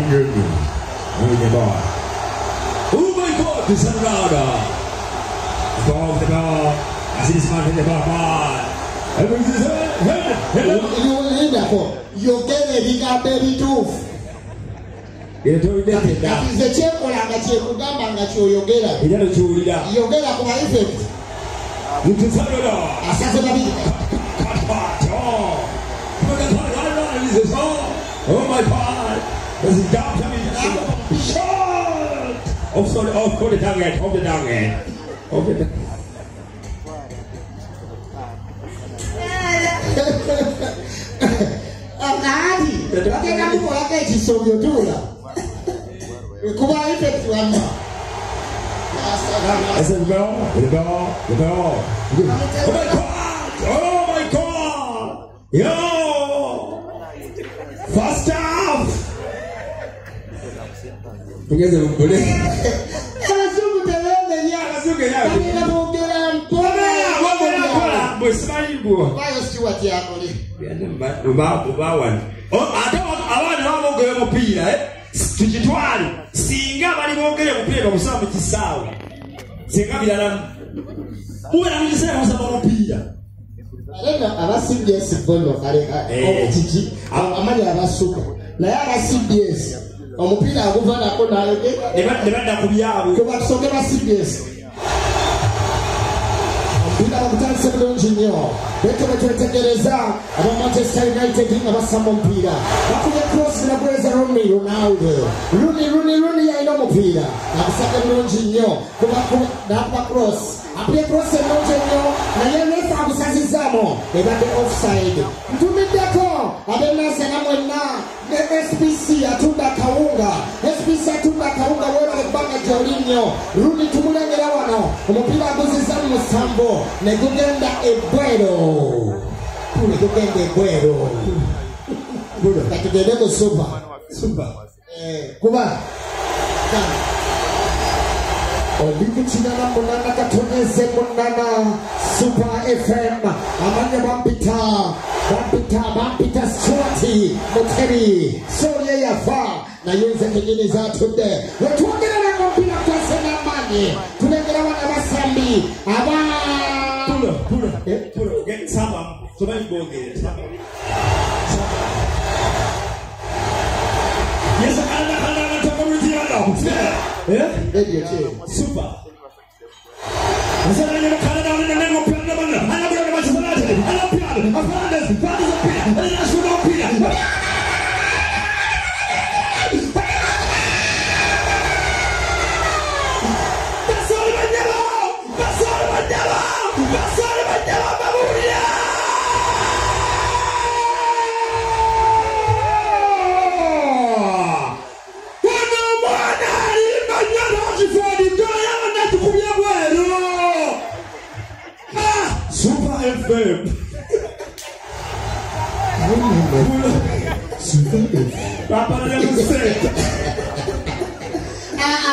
Junior. Move the ball. Oh my God, this is Ronaldo. The ball. I see this man in the ball. You will end up. You get a big baby tooth. That is the check or I'm at your Gamba at your Yogela. Yogela for my effect. You can tell it all. Oh my God! This is down coming. Shot! Oh, sorry. Oh, hold the down end. Hold the down end. Hold it. I said, the ball. Oh my God! Yo! First half! Together with Bully. CBS football Titi amali abasuka naye aba CBS omupira aguvana ko nayo nebadda ku byabo ko basokera CBS omupira bagutandise bulungi nnyo bete betwetegereza aba Manchester United abasamba omupira bakubye cross nabweza Ronaldo yalina omupira abasaka bulungi nnyo kuba cross apre cross ennungi nnyo naye nefa agusazizzamu ebadde offside ntumiddeko abenasa namwenna ne SPC atunda kawunga webale ebbanga gyoli nnyo Rooney tumulengera wano omupiira aguzizza mu musambo ne gugenda ebbwero katugende mu super kuba Obikichina munana katoneze munana Super FM amanya bampita Swati Muteri Soria yafa na yunze kengine za tude wetuongera na mpira kwase na mani tunengera wana basambi aba pulo get sama so many go get sama yes ana super.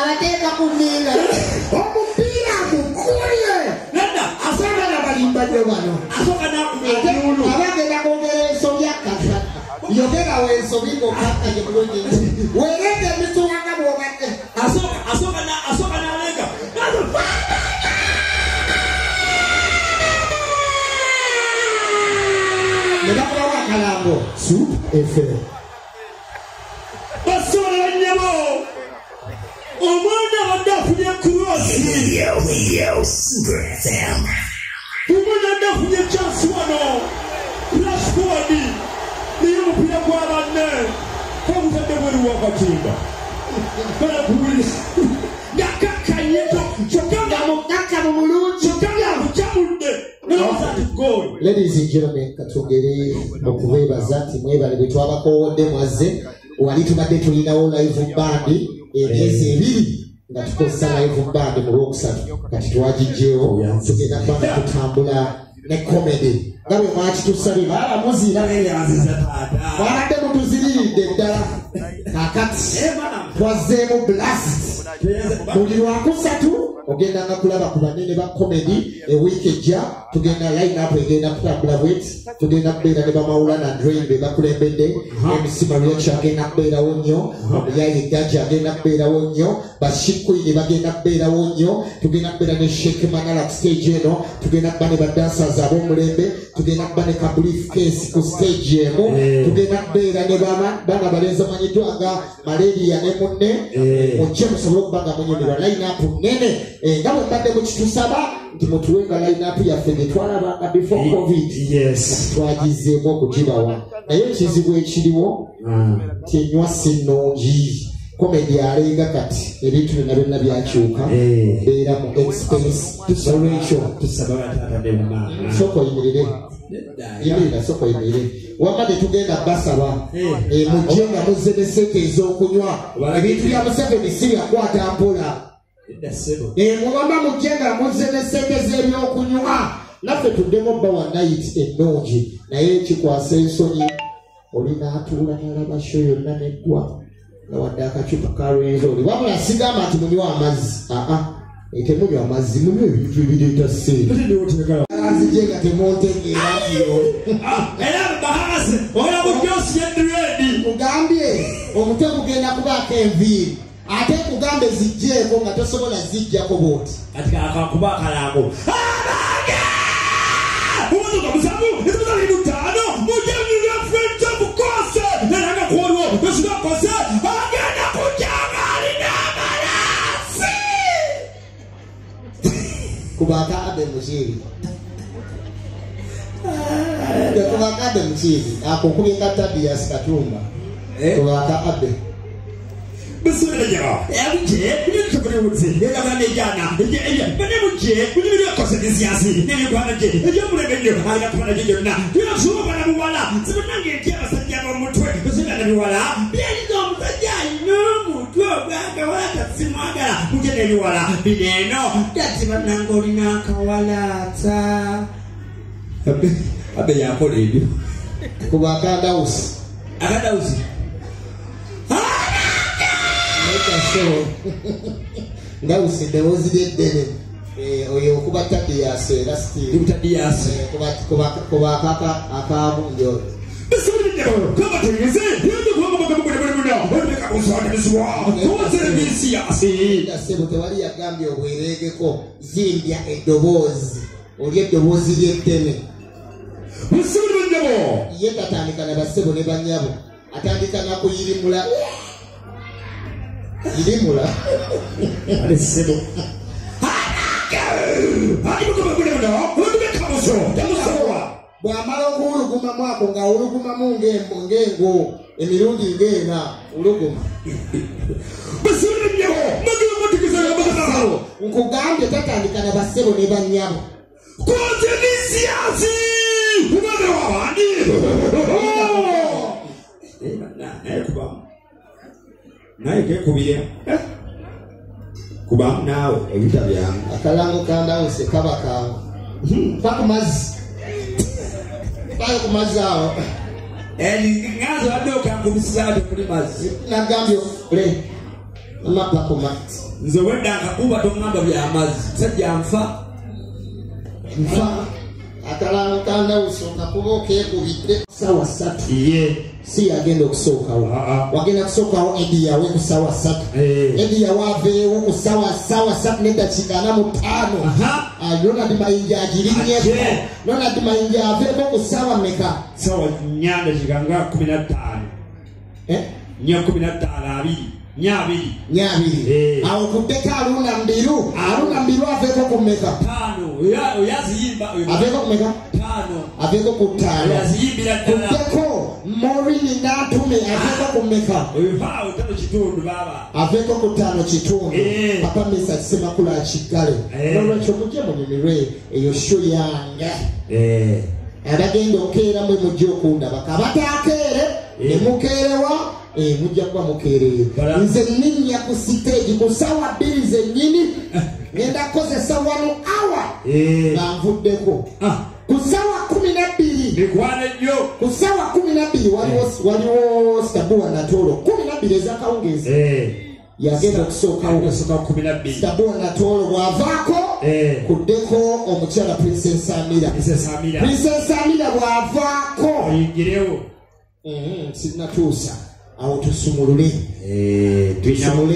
Abateka kumila omupira mukulye nenda asanga na balimba jobano asoka na kumulu abagenda kongera ensobya kasa yogera wensobiko kaka jebulungi werende mituwanga bwobadde asoka na lega nebakula wakalambo Soup FM Radio Super FM. Umwana kunya chance wano. Rashford. Niyo mpira kwa bane. Kwa mtende wewe wakatinga. Bana kuwili. Yakaka yeto. Chokanga mukaka mumulunji. Chokanga muchamunde. Ladies and gentlemen, katugere okubeba zati mwebale betwabako mwaze wali tubadde tulinawo live band emyezi ebiri nga tukosa live band mu Lwokusatu kati twagijjewo tugenda banda kutambula ne comedy ngabe mwakitusabye balamuzira n'enyanziza taata babadde mutuziriridde ddala kakati twazeemu blast buli Lwakusatu ogenda nga kulaba ku banene ba comedy week ejja tugenda line up egenda kutambula bwet tugenda kubeera ne bamawula na Drain be bakulembedde MC Maria agenda kubeerawo nnyo omuyayi Gaja agenda kubeerawo nnyo bashikwini bagenda kubeerawo nnyo tugenda kubeera ne Sheikh Manala ku stage eno tugenda kuba ne badancers ab'omulembe tugenda kuba ne ka briefcase ku stage emu tugenda kubeera ne bana balenzi amanyiddwa nga Malaria ne munne mujje musobole okuba nga munyumirwa line up nene nga bwe mbadde mukitusaba nti mutuwenga line up yaffe gye twalabanga before covid twagizeemu okugibawa naye ekizibu ekiriwo nti enywasi ennungi comedy alenga kati ebintu byonna byonna byakyuka beera mu expense olwekyo tusaba batata ne mama soko yimirire yimirira soko yimirire wabadde tugenda basaba mujje nga muzze ne sente ez'okunywa ebintu bya Museveni si byakwata mpola mubamba mujje nga muzze ne sente z'ebyokunywa naffe tuddemu bawa night ennungi naye kikwasa ensonyi olina atuula n'alaba show yonna neggwa nga wadde akacupa ka Rwenzori wabula sigamba nti munywa amazzi temunywa amazzi munywa ebintu ebireeta ssente nzije nga temuntegeerayo era bahasi oya bujosi yedredi mugambye omutwe gugenda kubaako enviiri ate kugambe zijjeeko nga tosobola zijjako booti kati akakuba akalango umuntu kamusabu ezibali mutano mujye mnyuga friends of course nanga kworo besika kose agenda kujanga alina malasi kubaka abe muziri kubaka abe muziri akokubinga Thaddeus Katumba kubaka abe Besura ebije biri kubere mutse era bane jana bane muje biri kose disiasi ne bwana je ejo murebenyo ala kubana je jona tira shuba bana muwala sibanange je basajja ba mutwe besura na biwala biri zo musajja no mutwe bwanga wala simagala muje ne biwala bineno dati banango lina kawala ta abe yakole ebyo kubaka Dausi akadausi Dausi dewozideddene oyo okuba Thaddeus era still Thaddeus kuba akabunjo sebo tewali yagambye obweregeko zimbya eddoboozi oli eddoboozi ly'etteme ye tatandika na basebo ne banyabo atandika na kuyirimula irimula alesebo bw'amala okuwuluguma mwako nga wulugumamu ng'engo emirundi ng'ena wuluguma nkugambye tatandika na basebo ne bannyabo naye kekubire kuba nawe ebita byange akalango kandawuse kaba kawe pakumazzi awo ngazo adde okankubisizaate kuli mazzi nagambye ole amapakumazzi nze wedda nkakuba tongamba byamazzi sajja nfa akalango kandawuse okakuba okekubidde sawa 3 si yagenda okusookawo wagenda kusookawo edi yawe ku sawa 3 edi yawe aveewo ku sawa 3 n'eddakiika 45 Ronald Mayinja agirinnyeeko Ronald Mayinja aveeko ku sawa meka sawa 4 dakiika nga 15 2 awo kuddeko Aruna Mbiru aveeko ku meka 5 oyaziyimba aveeko ku meka 5 aveeko ku 5 oyaziyimbira ddala kuddeko Morini Natume aveeko ku meka aveeko ku 5 kitundu papa Mesa Semakula akigale n'olwekyo mujje munyumirwe eyo sho yange abagenda okeera mwe mujje okundaba kabatakeere ne mukeerewa mujja kuba mukeereye nze nninnya ku siteegi ku sawa 2 zennyini ngenda kukozesa 1 hour nga nvuddeko ku sawa 12 ku sawa 12 waliwo Stabu Anatolo 12 ez'akawungeezi yagenda okusookawo Stabua Natolo bw'avaako kuddeko omukyala Princess Amira bw'avaako oyingirewo sinnatuusa awo tusumulule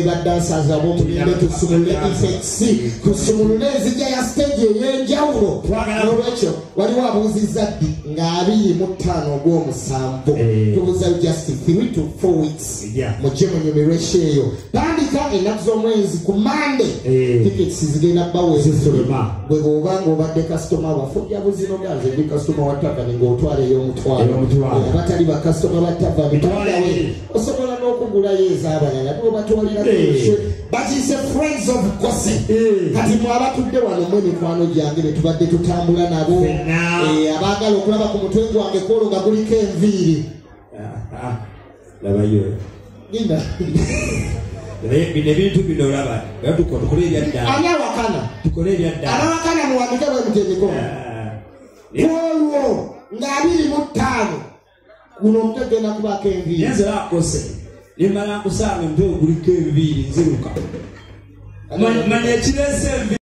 baddansaazi ab'omulembe tusumulule effects tusumulule enzija ya stage ey'enjawulo n'olwekyo waliwo abuuzizza ddi nga 25 ogw'omusanvu tubuuza just 3 to 4 weeks mujje munyumirwesho eyo tandika ennaku z'omwezi ku Monday tickets zigenda baweezulema bwe bw'oba ng'obadde kasitoma waffe ojja buzino ganze ndi kasitoma wa Tavani ng'otwaleyo omutwalo abatali bakasitoma ba Tavani osobola n'okugulayo ez'abalala n'obatwalira bakiyise friends of gossip kati mwabatudde wano mwe mikwano gyange be tubadde tutambula nabo abaagala okulaba ku mutwe gwange koolo nga guliko enviiri labayo gina ebintu bino olaba tukole ebyaddala ani awakana tukole ebyaddala abawakana muwandike bwe mutemeko olwo nga 25 guno omutwe genda kubaako enviiri nenzera akose nimala nkusanga omutwe guliko enviiri nziruka manya ekireese enviiri